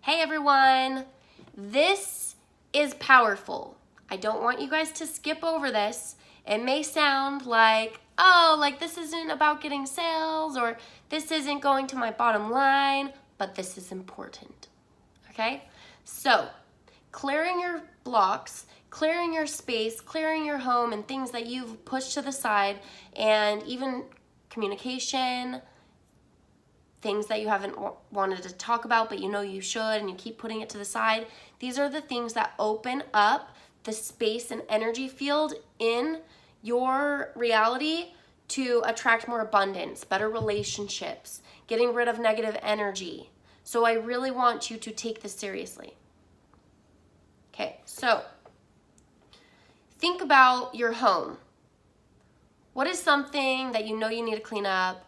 Hey everyone, this is powerful. I don't want you guys to skip over this. It may sound like, oh, like this isn't about getting sales or this isn't going to my bottom line, but this is important, okay? So, clearing your blocks, clearing your space, clearing your home and things that you've pushed to the side, and even communication, things that you haven't wanted to talk about but you know you should and you keep putting it to the side. These are the things that open up the space and energy field in your reality to attract more abundance, better relationships, getting rid of negative energy. So I really want you to take this seriously. Okay, so think about your home. What is something that you know you need to clean up?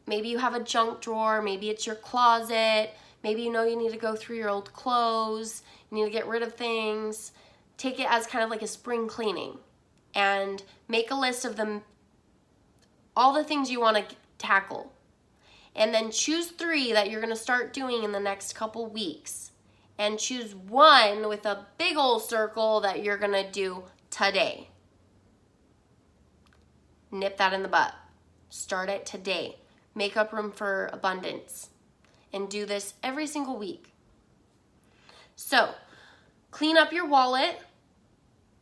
Maybe you have a junk drawer, maybe it's your closet, maybe you know you need to go through your old clothes, you need to get rid of things. Take it as kind of like a spring cleaning and make a list of them, all the things you want to tackle. And then choose 3 that you're going to start doing in the next couple weeks. And choose 1 with a big old circle that you're going to do today. Nip that in the butt. Start it today. Make up room for abundance. And do this every single week. So, clean up your wallet.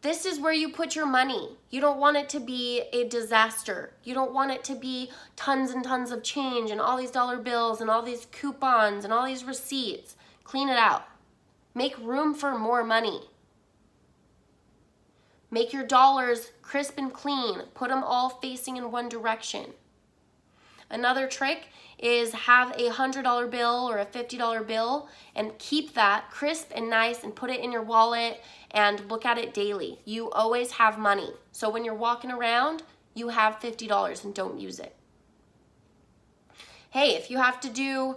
This is where you put your money. You don't want it to be a disaster. You don't want it to be tons and tons of change and all these dollar bills and all these coupons and all these receipts. Clean it out. Make room for more money. Make your dollars crisp and clean. Put them all facing in one direction. Another trick is have a $100 bill or a $50 bill and keep that crisp and nice and put it in your wallet and look at it daily. You always have money. So when you're walking around, you have $50 and don't use it. Hey, if you have to do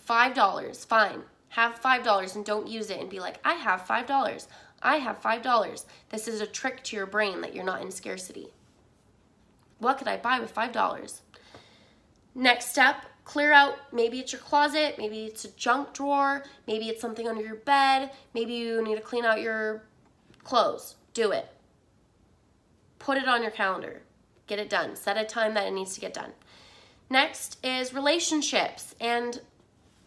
$5, fine. Have $5 and don't use it and be like, I have $5. I have $5. This is a trick to your brain that you're not in scarcity. What could I buy with $5? Next step, clear out, maybe it's your closet, maybe it's a junk drawer, maybe it's something under your bed, maybe you need to clean out your clothes. Do it. Put it on your calendar. Get it done. Set a time that it needs to get done. Next is relationships and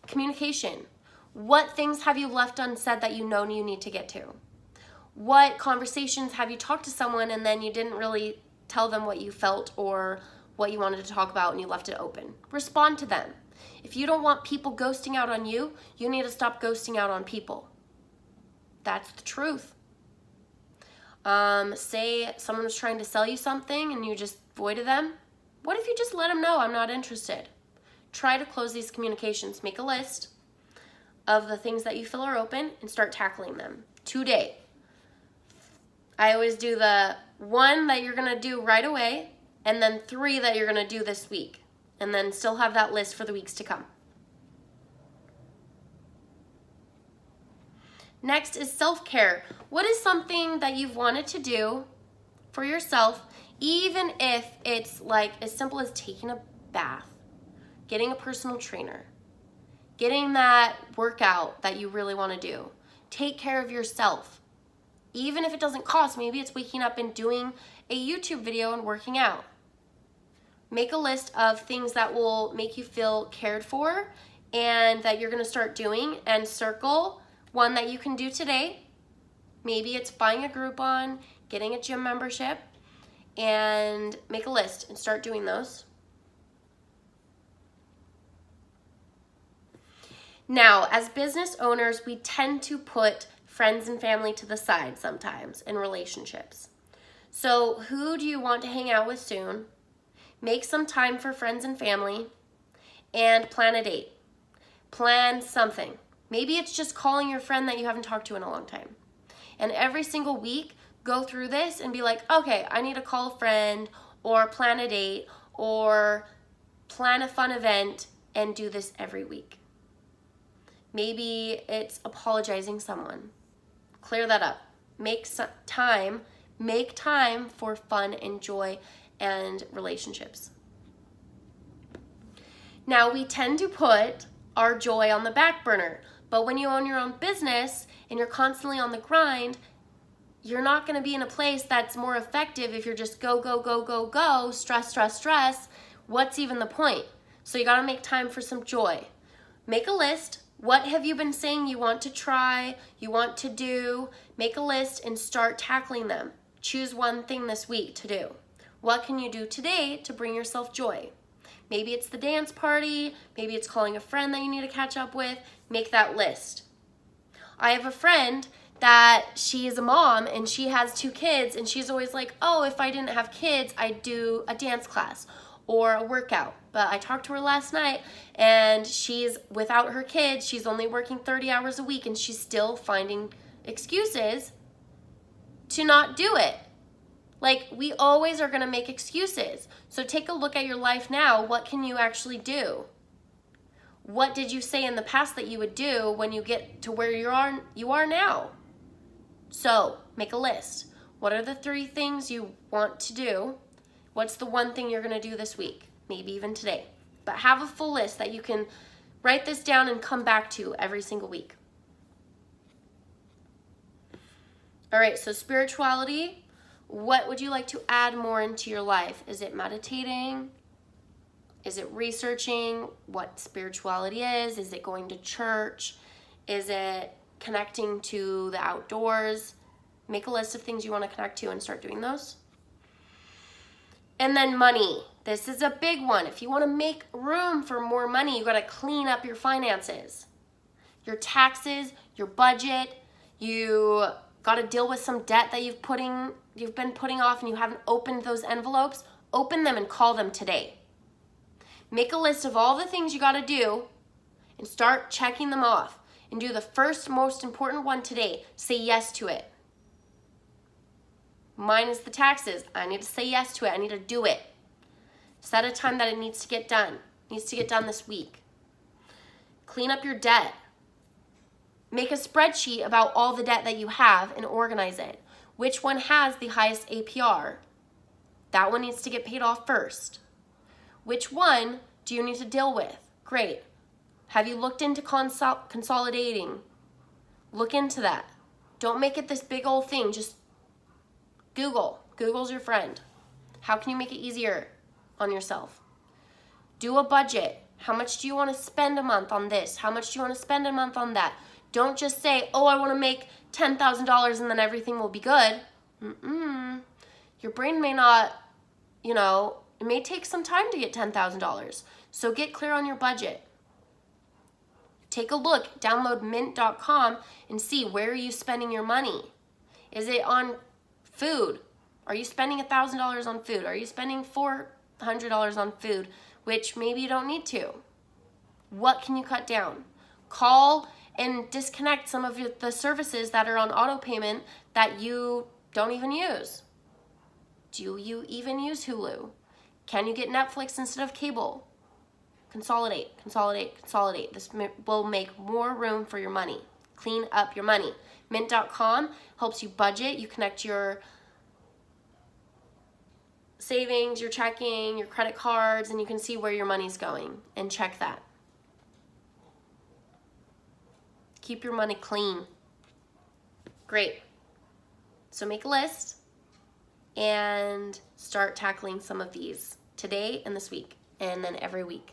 communication. What things have you left unsaid that you know you need to get to? What conversations have you talked to someone and then you didn't really tell them what you felt or what you wanted to talk about and you left it open? Respond to them. If you don't want people ghosting out on you, you need to stop ghosting out on people. That's the truth. Say someone was trying to sell you something and you just voided them. What if you just let them know, I'm not interested? Try to close these communications. Make a list of the things that you feel are open and start tackling them today. I always do the 1 that you're going to do right away, and then 3 that you're going to do this week, and then still have that list for the weeks to come. Next is self-care. What is something that you've wanted to do for yourself, even if it's like as simple as taking a bath, getting a personal trainer, getting that workout that you really want to do? Take care of yourself. Even if it doesn't cost, maybe it's waking up and doing a YouTube video and working out. Make a list of things that will make you feel cared for and that you're going to start doing, and circle 1 that you can do today. Maybe it's buying a Groupon, getting a gym membership, and make a list and start doing those. Now, as business owners, we tend to put friends and family to the side sometimes in relationships. So who do you want to hang out with soon? Make some time for friends and family and plan a date. Plan something. Maybe it's just calling your friend that you haven't talked to in a long time. And every single week, go through this and be like, okay, I need to call a friend or plan a date or plan a fun event, and do this every week. Maybe it's apologizing someone. Clear that up. Make time for fun and joy and relationships. Now, we tend to put our joy on the back burner, But when you own your own business and you're constantly on the grind, you're not going to be in a place that's more effective if you're just go, go, go, go, go, stress, stress, stress. What's even the point? So you got to make time for some joy. Make a list. What have you been saying you want to try, you want to do? Make a list and start tackling them. Choose one thing this week to do. What can you do today to bring yourself joy? Maybe it's the dance party, maybe it's calling a friend that you need to catch up with. Make that list. I have a friend that she is a mom and she has 2 kids, and she's always like, oh, if I didn't have kids, I'd do a dance class or a workout. But I talked to her last night, and she's without her kids, she's only working 30 hours a week, and she's still finding excuses to not do it. Like, we always are going to make excuses. So take a look at your life now. What can you actually do? What did you say in the past that you would do when you get to where you are now? So make a list. What are the 3 things you want to do? What's the one thing you're going to do this week? Maybe even today. But have a full list that you can write this down and come back to every single week. All right, so spirituality. What would you like to add more into your life? Is it meditating? Is it researching what spirituality is? Is it going to church? Is it connecting to the outdoors? Make a list of things you want to connect to and start doing those. And then money. This is a big one. If you want to make room for more money, you got to clean up your finances. Your taxes, your budget, you got to deal with some debt that you've been putting off and you haven't opened those envelopes. Open them and call them today. Make a list of all the things you got to do and start checking them off. And do the first most important one today. Say yes to it. Mine is the taxes. I need to say yes to it. I need to do it. Set a time that it needs to get done. It needs to get done this week. Clean up your debt. Make a spreadsheet about all the debt that you have and organize it. Which one has the highest APR? That one needs to get paid off first. Which one do you need to deal with? Great. Have you looked into consolidating? Look into that. Don't make it this big old thing. Just Google. Google's your friend. How can you make it easier on yourself? Do a budget. How much do you want to spend a month on this? How much do you want to spend a month on that? Don't just say, oh, I want to make $10,000 and then everything will be good. Your brain may not, it may take some time to get $10,000. So get clear on your budget. Take a look, download mint.com and see, where are you spending your money? Is it on food? Are you spending $1,000 on food? Are you spending $400 on food, which maybe you don't need to? What can you cut down? Call and disconnect some of the services that are on auto payment that you don't even use. Do you even use Hulu? Can you get Netflix instead of cable? Consolidate, consolidate, consolidate. This will make more room for your money. Clean up your money. Mint.com helps you budget. You connect your savings, your checking, your credit cards, and you can see where your money's going and check that. Keep your money clean. Great. So make a list and start tackling some of these today and this week, and then every week.